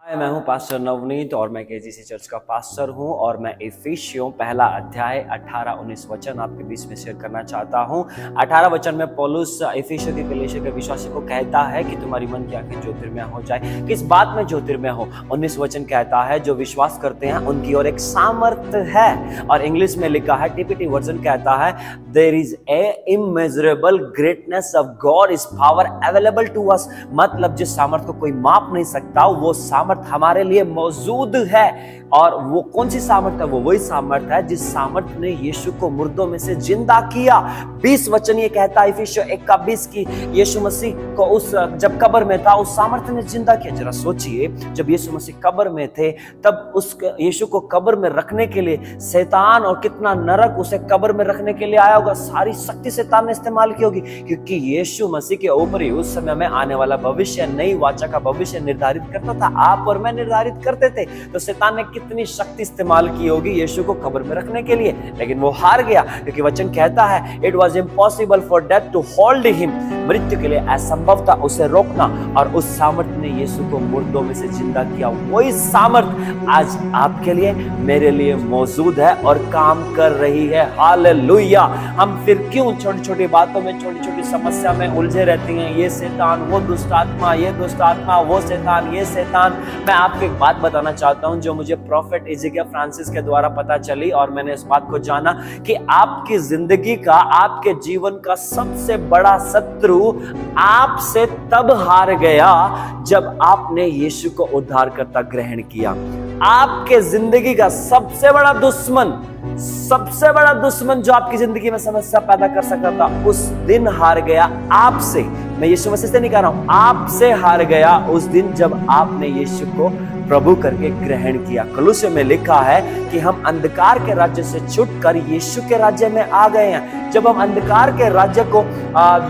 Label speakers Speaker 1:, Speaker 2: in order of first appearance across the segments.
Speaker 1: हाय, मैं हूं पास्टर नवनीत और मैं केजीसी चर्च का पास्टर हूं और मैं इफिसियों पहला अध्याय 18-19 वचन आपके बीच में शेयर करना चाहता हूं। 18 वचन में पौलुस इफिसियों की कलीसिया के विश्वासी को कहता है कि तुम्हारी मन की आंखें ज्योतिर्मय हो जाए। किस बात में ज्योतिर्मय हो? 19 वचन कहता है जो विश्वास करते हैं उनकी ओर एक सामर्थ्य है, और इंग्लिश में लिखा है, टीपीटी वर्जन कहता है, there is a immeasurable greatness of God is power available to us. मतलब जिस सामर्थ्य को कोई माप नहीं सकता वो सामर्थ्य हमारे लिए मौजूद है। और वो कौन सी सामर्थ्य है? वो वही सामर्थ्य है जिस सामर्थ्य ने यीशु को मुर्दों में से जिंदा किया। 20 वचन ये कहता है इफिसियों 1:20 की यीशु मसीह को उस जब कब्र में था उस सामर्थ्य ने जिंदा किया। जरा सोचिए, जब यीशु मसीह कब्र में थे तब उस यीशु को कब्र में रखने के लिए शैतान और कितना नरक उसे कब्र में रखने के लिए आया होगा। सारी शक्ति शैतान ने इस्तेमाल की होगी, क्योंकि यीशु मसीह के ऊपर ही उस समय में आने वाला भविष्य, नई वाचा का भविष्य निर्धारित करता था। आप और मैं निर्धारित करते थे। तो शैतान ने कितनी शक्ति इस्तेमाल की होगी यीशु को कब्र में रखने के लिए, लेकिन वो हार गया, क्योंकि वचन कहता है it was impossible for death to hold him. मृत्यु के लिए असंभव था उसे रोकना, और उस सामर्थ्य ने यीशु को मुर्दों में से जिंदा किया। वही सामर्थ्य आज आपके लिए, मेरे लिए मौजूद है और काम कर रही है। हालेलुया। हम फिर क्यों छोटी छोटी बातों में, छोटी छोटी समस्या में उलझे रहते हैं? ये शैतान, वो दुष्ट आत्मा, ये दुष्ट आत्मा, वो शैतान, ये शैतान। मैं आपको एक बात बताना चाहता हूं जो मुझे प्रॉफेट इज़ेकियल फ्रांसिस के द्वारा पता चली, और मैंने इस बात को जाना कि आपकी जिंदगी का, आपके जीवन का सबसे बड़ा शत्रु आपसे तब हार गया जब आपने यीशु को उद्धारकर्ता ग्रहण किया। आपके जिंदगी का सबसे बड़ा दुश्मन जो आपकी जिंदगी में समस्या पैदा कर सकता था, उस दिन हार गया आपसे। मैं यीशु मसीह से नहीं कह रहा हूं, आपसे हार गया उस दिन जब आपने यीशु को प्रभु करके ग्रहण किया। कलुस्से में लिखा है कि हम अंधकार के राज्य से छूटकर यीशु के राज्य में आ गए हैं। जब हम अंधकार के राज्य को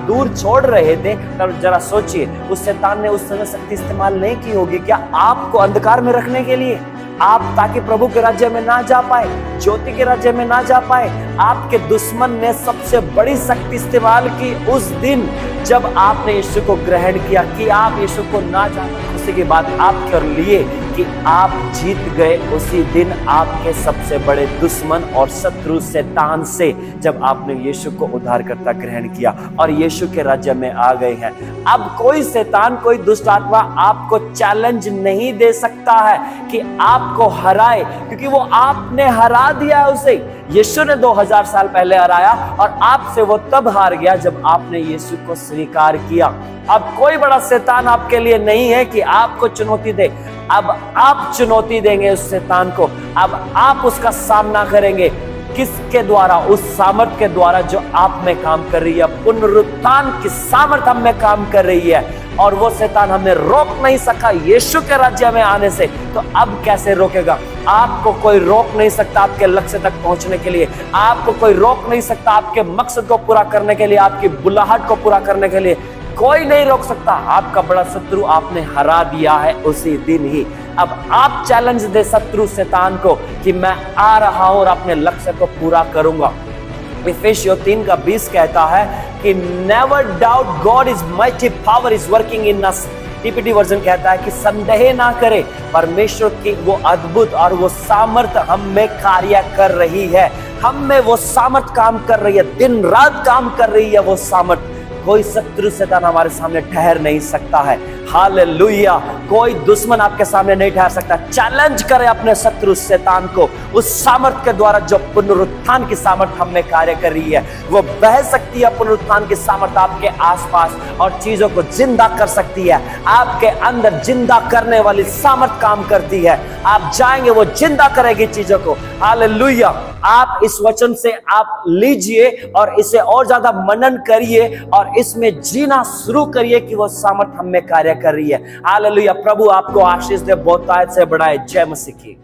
Speaker 1: दूर छोड़ रहे थे, तब जरा सोचिए, उस शैतान ने उस समय शक्ति इस्तेमाल नहीं की होगी क्या आपको अंधकार में रखने के लिए? आप ताकि प्रभु के राज्य में ना जा पाए, ज्योति के राज्य में ना जा पाए। आपके दुश्मन ने सबसे बड़ी शक्ति इस्तेमाल की उस दिन जब आपने यीशु को ग्रहण किया, कि आप यीशु को ना जाने। उसी की बात आपके और लिए कि आप जीत गए उसी दिन आपके सबसे बड़े दुश्मन और शत्रु शैतान से, जब आपने यीशु को उद्धारकर्ता ग्रहण किया और यीशु के राज्य में आ गए हैं। अब कोई शैतान, कोई दुष्ट आत्मा आपको चैलेंज नहीं दे सकता है कि आपको हराए, क्योंकि वो आपने हरा दिया है उसे। यीशु ने 2000 साल पहले हराया, और आपसे वो तब हार गया जब आपने यीशु को स्वीकार किया। अब कोई बड़ा शैतान आपके लिए नहीं है कि आपको चुनौती दे। अब आप चुनौती देंगे उस शैतान को। अब आप उसका सामना करेंगे। किसके द्वारा? उस सामर्थ्य के द्वारा जो आप में काम कर रही है। पुनरुत्थान की सामर्थ्य हम में काम कर रही है, और वो शैतान हमें रोक नहीं सका यीशु के राज्य में आने से। तो अब कैसे रोकेगा? आपको कोई रोक नहीं सकता आपके लक्ष्य तक पहुंचने के लिए। आपको कोई रोक नहीं सकता आपके मकसद को पूरा करने के लिए, आपकी बुलाहट को पूरा करने के लिए। कोई नहीं रोक सकता। आपका बड़ा शत्रु आपने हरा दिया है उसी दिन ही। अब आप चैलेंज दे शत्रु शैतान को कि मैं आ रहा हूं और अपने लक्ष्य को पूरा करूंगा। इफिसियों 3:20 कहता है कि never doubt God is mighty power is working in us. TPT version कहता है कि संदेह ना करे, परमेश्वर की वो अद्भुत और वो सामर्थ्य हम में कार्य कर रही है। हम में वो सामर्थ्य काम कर रही है, दिन रात काम कर रही है वो सामर्थ्य। कोई शत्रु शैतान हमारे सामने ठहर नहीं सकता है। हालेलुया। कोई दुश्मन आपके सामने नहीं ठहर सकता। चैलेंज करें अपने शत्रु शैतान को उस सामर्थ्य के द्वारा जो पुनरुत्थान की सामर्थ्य हम में कार्य कर रही है। वो बह सकती है पुनरुत्थान की सामर्थ्य आपके आसपास, और चीजों को जिंदा कर सकती है। आपके अंदर जिंदा करने वाली सामर्थ्य काम करती है। आप जाएंगे, वो जिंदा करेगी चीजों को। हालेलुया। आप इस वचन से आप लीजिए और इसे और ज्यादा मनन करिए और इसमें जीना शुरू करिए कि वो सामर्थ्य हम में कार्य कर रही है। हालेलुया। प्रभु आपको आशीष दे, बहुतायत से बढ़ाए। जय मसीह की।